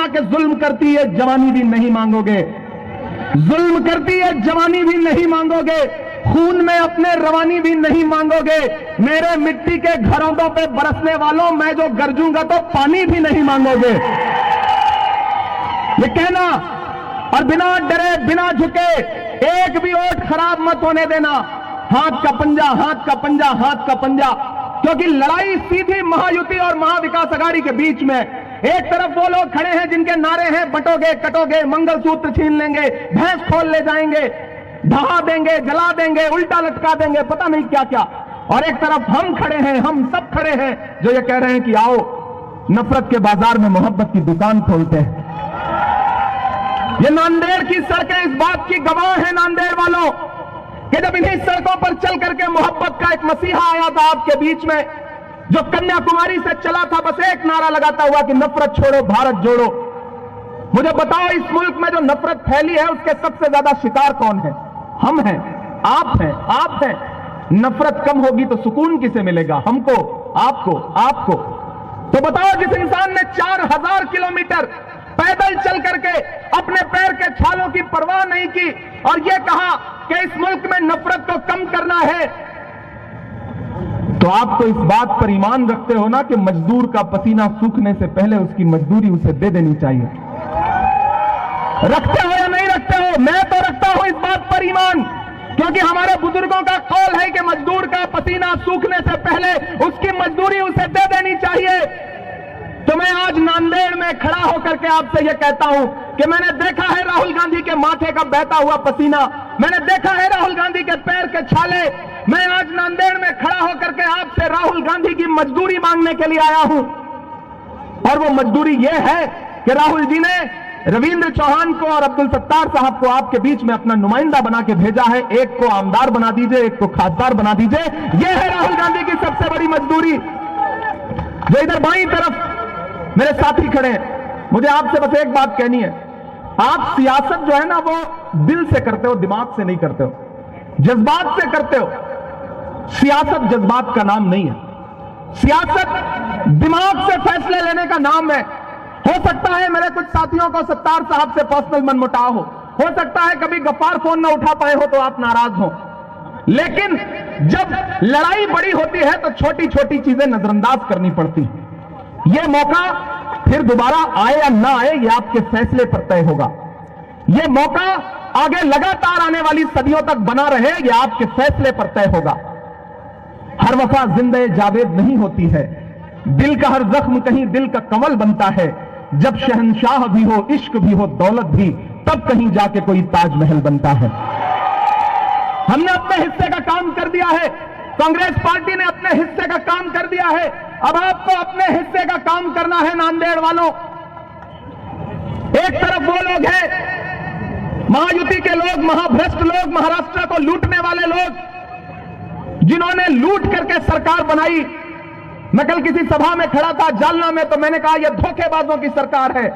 कि जुल्म करती है जवानी भी नहीं मांगोगे, जुल्म करती है जवानी भी नहीं मांगोगे, खून में अपने रवानी भी नहीं मांगोगे। मेरे मिट्टी के घरों पे बरसने वालों, मैं जो गरजूंगा तो पानी भी नहीं मांगोगे। ये कहना और बिना डरे बिना झुके एक भी वोट खराब मत होने देना। हाथ का पंजा, हाथ का पंजा, हाथ का पंजा, क्योंकि लड़ाई सीधी महायुति और महाविकास अघाड़ी के बीच में। एक तरफ वो लोग खड़े हैं जिनके नारे हैं बंटोगे कटोगे, मंगलसूत्र छीन लेंगे, भैंस खोल ले जाएंगे, ढहा देंगे, जला देंगे, उल्टा लटका देंगे, पता नहीं क्या क्या। और एक तरफ हम खड़े हैं, हम सब खड़े हैं जो ये कह रहे हैं कि आओ नफरत के बाजार में मोहब्बत की दुकान खोलते हैं। ये नांदेड़ की सड़कें इस बात की गवाह हैं नांदेड़ वालों कि जब इन्हीं सड़कों पर चल करके मोहब्बत का एक मसीहा आया था आपके बीच में, जो कन्याकुमारी से चला था बस एक नारा लगाता हुआ कि नफरत छोड़ो भारत जोड़ो। मुझे बताओ इस मुल्क में जो नफरत फैली है उसके सबसे ज्यादा शिकार कौन है? हम हैं, आप हैं, आप हैं। नफरत कम होगी तो सुकून किसे मिलेगा? हमको, आपको, आपको। तो बताओ जिस इंसान ने 4000 किलोमीटर पैदल चल करके अपने पैर के छालों की परवाह नहीं की और यह कहा कि इस मुल्क में नफरत को कम करना है, तो आप तो इस बात पर ईमान रखते हो ना कि मजदूर का पसीना सूखने से पहले उसकी मजदूरी उसे दे देनी चाहिए। रखते हो या नहीं रखते हो? मैं तो रखता हूं इस बात पर ईमान, क्योंकि हमारे बुजुर्गों का कौल है कि मजदूर का पसीना सूखने से पहले उसकी मजदूरी उसे दे देनी चाहिए। तो मैं आज नांदेड़ में खड़ा होकर के आपसे यह कहता हूं कि मैंने देखा है राहुल गांधी के माथे का बहता हुआ पसीना, मैंने देखा है राहुल गांधी के पैर के छाले। मैं आज नांदेड़ में खड़ा होकर के आपसे राहुल गांधी की मजदूरी मांगने के लिए आया हूं, और वो मजदूरी यह है कि राहुल जी ने रविंद्र चौहान को और अब्दुल सत्तार साहब को आपके बीच में अपना नुमाइंदा बना के भेजा है। एक को आमदार बना दीजिए, एक को खासदार बना दीजिए। यह है राहुल गांधी की सबसे बड़ी मजदूरी। जो इधर बाईं तरफ मेरे साथी खड़े हैं, मुझे आपसे बस एक बात कहनी है। आप सियासत जो है ना वो दिल से करते हो, दिमाग से नहीं करते हो, जज्बात से करते हो। सियासत जज्बात का नाम नहीं है, सियासत दिमाग से फैसले लेने का नाम है। हो सकता है मेरे कुछ साथियों को सत्तार साहब से पर्सनल मनमुटाव हो सकता है कभी गफ्फार फोन ना उठा पाए हो तो आप नाराज हो, लेकिन जब लड़ाई बड़ी होती है तो छोटी छोटी चीजें नजरअंदाज करनी पड़ती हैं। यह मौका फिर दोबारा आए या ना आए यह आपके फैसले पर तय होगा। यह मौका आगे लगातार आने वाली सदियों तक बना रहे यह आपके फैसले पर तय होगा। हर वफा जिंदे जावेद नहीं होती है, दिल का हर जख्म कहीं दिल का कमल बनता है। जब शहंशाह भी हो, इश्क भी हो, दौलत भी, तब कहीं जाके कोई ताजमहल बनता है। हमने अपने हिस्से का काम कर दिया है, कांग्रेस पार्टी ने अपने हिस्से का काम कर दिया है। अब आपको अपने हिस्से का काम करना है नांदेड़ वालों। एक तरफ वो लोग हैं महायुति के लोग, महाभ्रष्ट लोग, महाराष्ट्र को लूटने वाले लोग, जिन्होंने लूट करके सरकार बनाई। मैं कल किसी सभा में खड़ा था जालना में, तो मैंने कहा यह धोखेबाजों की सरकार है।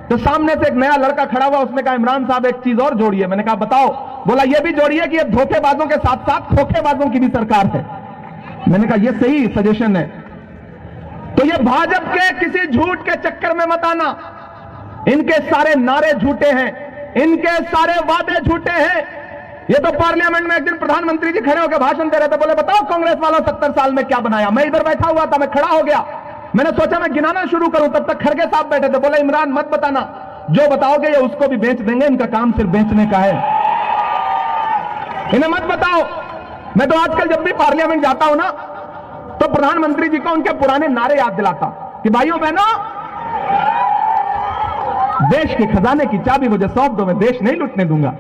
तो सामने से एक नया लड़का खड़ा हुआ, उसने कहा इमरान साहब एक चीज और जोड़िए। मैंने कहा बताओ। बोला यह भी जोड़िए कि यह धोखेबाजों के साथ साथ खोखेबाजों की भी सरकार है। मैंने कहा यह सही सजेशन है। तो यह भाजपा के किसी झूठ के चक्कर में मत आना। इनके सारे नारे झूठे हैं, इनके सारे वादे झूठे हैं। ये तो पार्लियामेंट में एक दिन प्रधानमंत्री जी खड़े होकर भाषण दे रहे थे, बोले बताओ कांग्रेस वालों 70 साल में क्या बनाया। मैं इधर बैठा हुआ था, मैं खड़ा हो गया, मैंने सोचा मैं गिनाना शुरू करूं, तब तक खड़गे साहब बैठे थे। बोले इमरान मत बताना, जो बताओगे ये उसको भी बेच देंगे, इनका काम सिर्फ बेचने का है, इन्हें मत बताओ। मैं तो आजकल जब भी पार्लियामेंट जाता हूं ना तो प्रधानमंत्री जी को उनके पुराने नारे याद दिलाता कि भाइयों बहनों, देश के खजाने की चाबी मुझे सौंप दो, मैं देश नहीं लूटने दूंगा,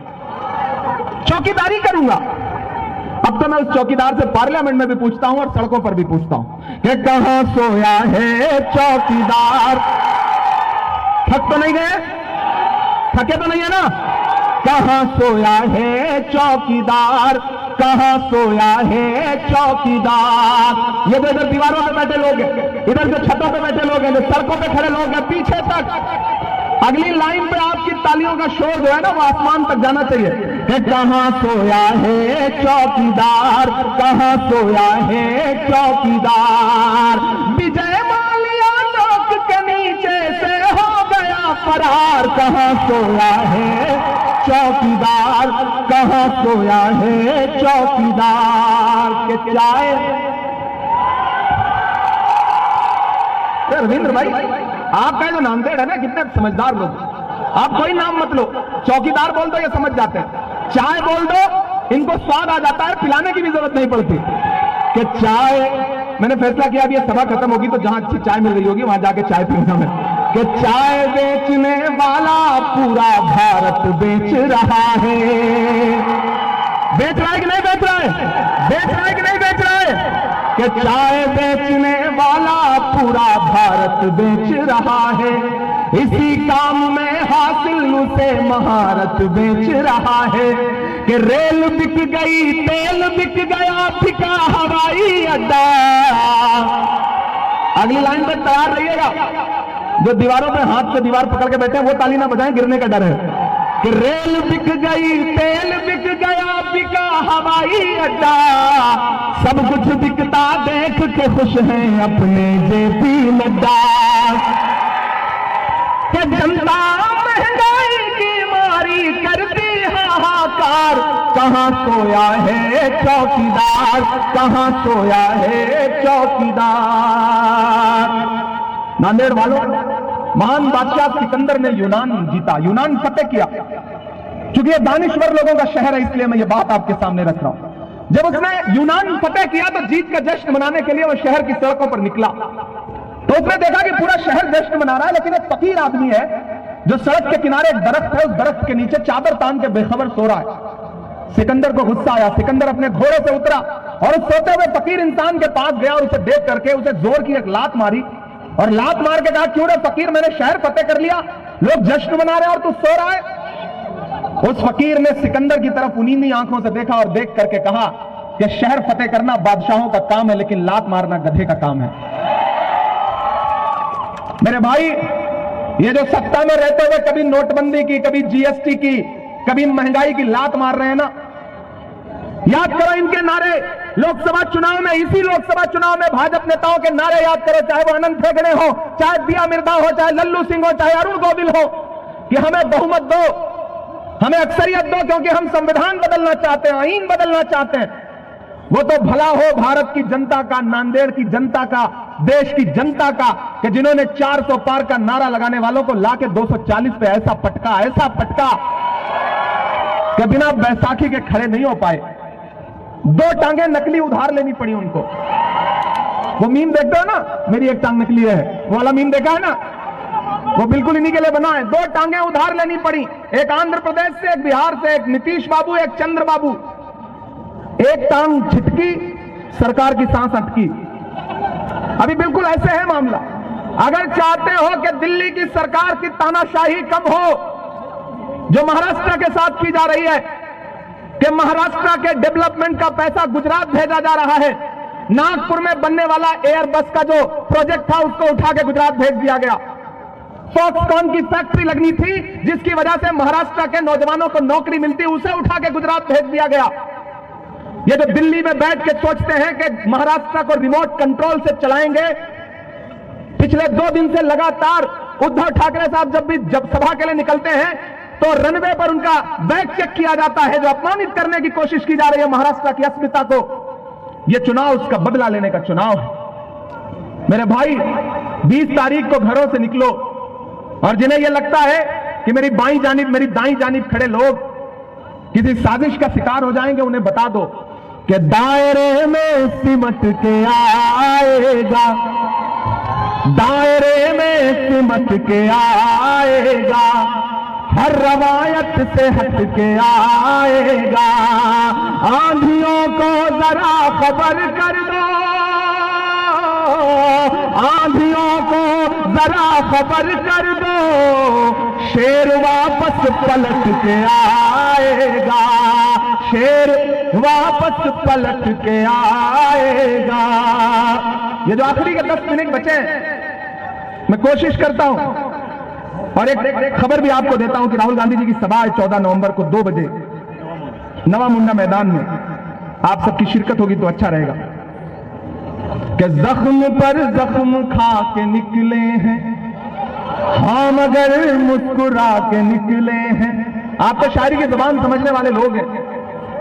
चौकीदारी करूंगा। अब तो मैं उस चौकीदार से पार्लियामेंट में भी पूछता हूं और सड़कों पर भी पूछता हूं कि कहां सोया है चौकीदार। थक तो नहीं गए? थके तो नहीं है ना? कहां सोया है चौकीदार, कहां सोया है चौकीदार। ये तो इधर दीवारों पे बैठे लोग हैं, इधर जो छतों पे बैठे लोग हैं, जो सड़कों पे खड़े लोग हैं, पीछे तक अगली लाइन पे आपकी तालियों का शोर जो है ना वो आसमान तक जाना चाहिए कि कहां सोया है चौकीदार, कहां सोया है चौकीदार। विजय माल्या नोक के नीचे से हो गया फरार कहां सोया है चौकीदार, कहां सोया है चौकीदार के चाय। रविंद्र भाई, आपका जो नामदेड़ है ना, कितने समझदार लोग, आप कोई नाम मत लो, चौकीदार बोल दो ये समझ जाते हैं, चाय बोल दो इनको स्वाद आ जाता है, पिलाने की भी जरूरत नहीं पड़ती कि चाय। मैंने फैसला किया अब ये सभा खत्म होगी तो जहां अच्छी चाय मिल रही होगी वहां जाके चाय पीऊंगा मैं, कि चाय बेचने वाला पूरा भारत बेच रहा है। बेच रहा है कि नहीं बेच रहा है? बेच रहा है कि नहीं बेच रहा है? कि चाय बेचने वाला पूरा भारत बेच रहा है, इसी काम में हासिल उसे महारत बेच रहा है। कि रेल बिक गई, तेल बिक गया, बिका हवाई अड्डा। अगली लाइन पर तैयार रहिएगा, जो दीवारों पे हाथ से दीवार पकड़ के बैठे हैं वो ताली ना बजाएं, गिरने का डर है। कि रेल बिक गई, तेल बिक गया, बिका हवाई अड्डा, सब कुछ बिकता देख के खुश हैं अपने जेपी नड्डा। कि जनता महंगाई की मारी करती हाहाकार, कहां सोया है चौकीदार, कहां सोया है चौकीदार। नांदेड़ वालों, महान बादशाह सिकंदर ने यूनान जीता, यूनान फतेह किया। क्योंकि ये दानिश्वर लोगों का शहर है इसलिए मैं ये बात आपके सामने रख रहा हूं। जब उसने यूनान फतेह किया तो जीत का जश्न मनाने के लिए वो शहर की सड़कों पर निकला, तो उसने देखा कि पूरा शहर जश्न मना रहा है, लेकिन एक फकीर आदमी है जो सड़क के किनारे एक दरख्त है, उस दरख्त के नीचे चादर तान के बेखबर सो रहा है। सिकंदर को गुस्सा आया, सिकंदर अपने घोड़े से उतरा और उस सोते हुए फकीर इंसान के पास गया और उसे देख करके उसे जोर की एक लात मारी और लात मार के कहा, क्यों रे फकीर, मैंने शहर फतेह कर लिया, लोग जश्न मना रहे हैं और तू सो रहा है। उस फकीर ने सिकंदर की तरफ उनींदी आंखों से देखा और देख करके कहा कि शहर फतेह करना बादशाहों का काम है, लेकिन लात मारना गधे का काम है। मेरे भाई, ये जो सत्ता में रहते हुए कभी नोटबंदी की, कभी जीएसटी की, कभी महंगाई की लात मार रहे हैं ना, याद करो इनके नारे। लोकसभा चुनाव में, इसी लोकसभा चुनाव में भाजपा नेताओं के नारे याद करो, चाहे वो अनंत हेगड़े हो, चाहे दिया मिर्दा हो, चाहे लल्लू सिंह हो, चाहे अरुण गोविल हो, कि हमें बहुमत दो, हमें अक्सरियत दो, क्योंकि हम संविधान बदलना चाहते हैं, आईन बदलना चाहते हैं। वो तो भला हो भारत की जनता का, नांदेड़ की जनता का, देश की जनता का, कि जिन्होंने 400 पार का नारा लगाने वालों को लाके 240 पे ऐसा पटका कि बिना बैसाखी के खड़े नहीं हो पाए। 2 टांगे नकली उधार लेनी पड़ी उनको। वो मीम देखते हो ना, मेरी एक टांग नकली है, वो वाला मीम देखा है ना, वो बिल्कुल इन्हीं के लिए बना है। 2 टांगे उधार लेनी पड़ी, एक आंध्र प्रदेश से, एक बिहार से, एक नीतीश बाबू, एक चंद्र बाबू। एक टांग छिटकी, सरकार की सांस अटकी। अभी बिल्कुल ऐसे है मामला। अगर चाहते हो कि दिल्ली की सरकार की तानाशाही कम हो, जो महाराष्ट्र के साथ की जा रही है, कि महाराष्ट्र के डेवलपमेंट का पैसा गुजरात भेजा जा रहा है, नागपुर में बनने वाला एयरबस का जो प्रोजेक्ट था उसको उठा के गुजरात भेज दिया गया। फॉक्सकॉन की फैक्ट्री लगनी थी जिसकी वजह से महाराष्ट्र के नौजवानों को नौकरी मिलती, उसे उठा के गुजरात भेज दिया गया। ये जो दिल्ली में बैठ के सोचते हैं कि महाराष्ट्र को रिमोट कंट्रोल से चलाएंगे, पिछले 2 दिन से लगातार उद्धव ठाकरे साहब जब सभा के लिए निकलते हैं तो रनवे पर उनका बैग चेक किया जाता है, जो अपमानित करने की कोशिश की जा रही है महाराष्ट्र की अस्मिता को। यह चुनाव उसका बदला लेने का चुनाव है। मेरे भाई, 20 तारीख को घरों से निकलो और जिन्हें यह लगता है कि मेरी बाईं जानिब, मेरी दाईं जानिब खड़े लोग किसी साजिश का शिकार हो जाएंगे, उन्हें बता दो कि दायरे में सिमट के आएगा, दायरे में सिमट के आएगा, हर रवायत से हट के आएगा। आंधियों को जरा खबर कर दो, आंधियों को जरा खबर कर दो, शेर वापस पलट के आएगा, शेर वापस पलट के आएगा। ये जो आखिरी के 10 मिनट बचे हैं, मैं कोशिश करता हूं और एक खबर भी आपको देता हूं कि राहुल गांधी जी की सभा है 14 नवंबर को 2 बजे नवा मुंडा मैदान में। आप सबकी शिरकत होगी तो अच्छा रहेगा। कि जख्म पर जख्म खा के निकले हैं, हम अगर मुस्कुरा के निकले हैं। आप तो शायरी की जुबान समझने वाले लोग हैं।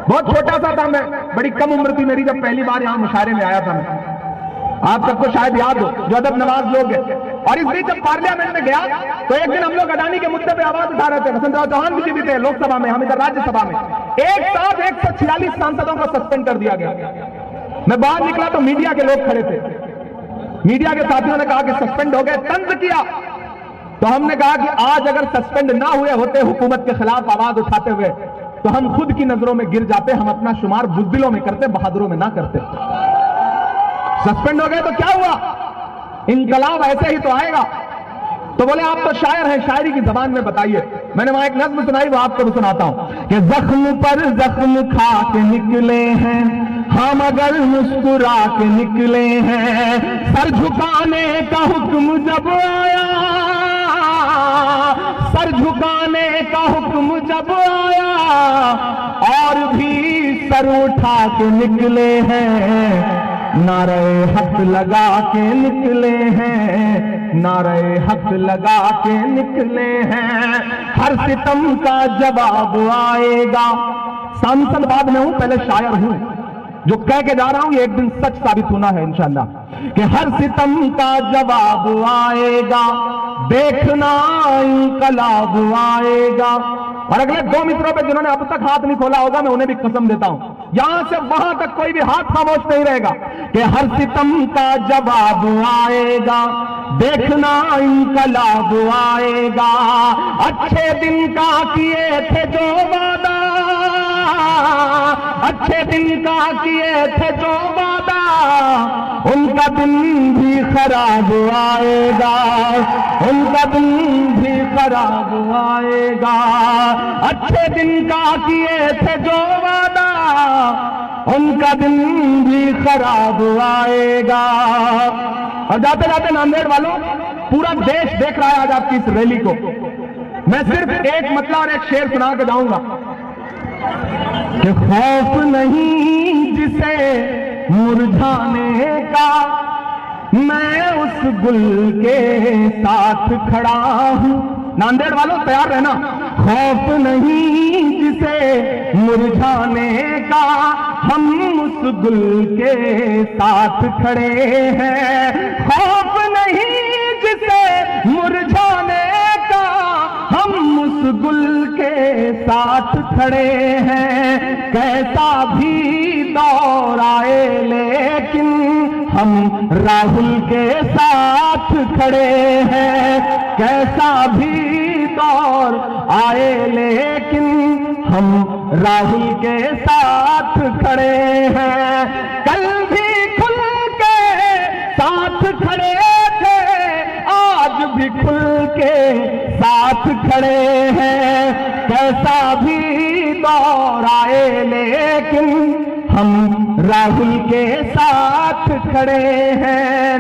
बहुत छोटा सा था मैं, बड़ी कम उम्र थी मेरी जब पहली बार यहां मुशायरे में आया था मैं। आप सबको शायद याद हो जो अदब नवाज लोग हैं। और इस बीच जब पार्लियामेंट में गया तो एक दिन हम लोग अडानी के मुद्दे पे आवाज उठा रहे थे। वसंतराव चौहान जी भी थे लोकसभा में, हम इधर राज्यसभा में। एक साथ 146 सांसदों को सस्पेंड कर दिया गया। मैं बाहर निकला तो मीडिया के लोग खड़े थे। मीडिया के साथियों ने कहा कि सस्पेंड हो गए, तंज किया। तो हमने कहा कि आज अगर सस्पेंड ना हुए होते हुकूमत के खिलाफ आवाज उठाते हुए तो हम खुद की नजरों में गिर जाते। हम अपना शुमार बुज़दिलों में करते, बहादुरों में ना करते। सस्पेंड हो गए तो क्या हुआ, इनकलाब ऐसे ही तो आएगा। तो बोले आप तो शायर हैं, शायरी की जबान में बताइए। मैंने वहां एक नज्म सुनाई, वो आपको भी सुनाता हूं कि जख्म पर जख्म खा के निकले हैं हम अगर मुस्कुरा के निकले हैं। सर झुकाने का हुक्म जब आया, सर झुकाने का हुक्म जब आया और भी सर उठा के निकले हैं। नारे हक लगा के निकले हैं, नारे हक लगा के निकले हैं। हर सितम का जवाब आएगा। सांसद बाद में हूं, पहले शायर हूं। जो कह के जा रहा हूं ये एक दिन सच साबित होना है इंशाअल्लाह कि हर सितम का जवाब आएगा, देखना इनकलाब आएगा। और अगले 2 मित्रों पे जिन्होंने अब तक हाथ नहीं खोला होगा, मैं उन्हें भी कसम देता हूं, यहां से वहां तक कोई भी हाथ खामोश नहीं रहेगा कि हर सितम का जवाब आएगा, देखना इनकलाब आएगा। अच्छे दिन का किए थे जो वादा, अच्छे दिन का किए थे जो वादा, उनका दिन भी खराब आएगा, उनका दिन भी खराब आएगा। अच्छे दिन का किए थे जो वादा, उनका दिन भी खराब आएगा। और जाते जाते नांदेड़ वालों, पूरा देश देख रहा है आज आपकी इस रैली को। मैं सिर्फ एक मतला और एक शेर सुना के जाऊंगा कि खौफ नहीं जिसे मुरझाने का, मैं उस गुल के साथ खड़ा हूं। नांदेड़ वालों तैयार रहना। खौफ नहीं जिसे मुरझाने का, हम उस गुल के साथ खड़े हैं। खौफ नहीं जिसे मुरझाने का, हम उस गुल के साथ खड़े हैं। कैसा भी दौर आए लेकिन हम राहुल के साथ खड़े हैं। कैसा भी दौर आए लेकिन हम राहुल के साथ खड़े हैं। कल भी खुल के साथ खड़े थे, आज भी खुल के साथ खड़े हैं। कैसा भी दौर आए लेकिन हम राहुल के साथ खड़े हैं।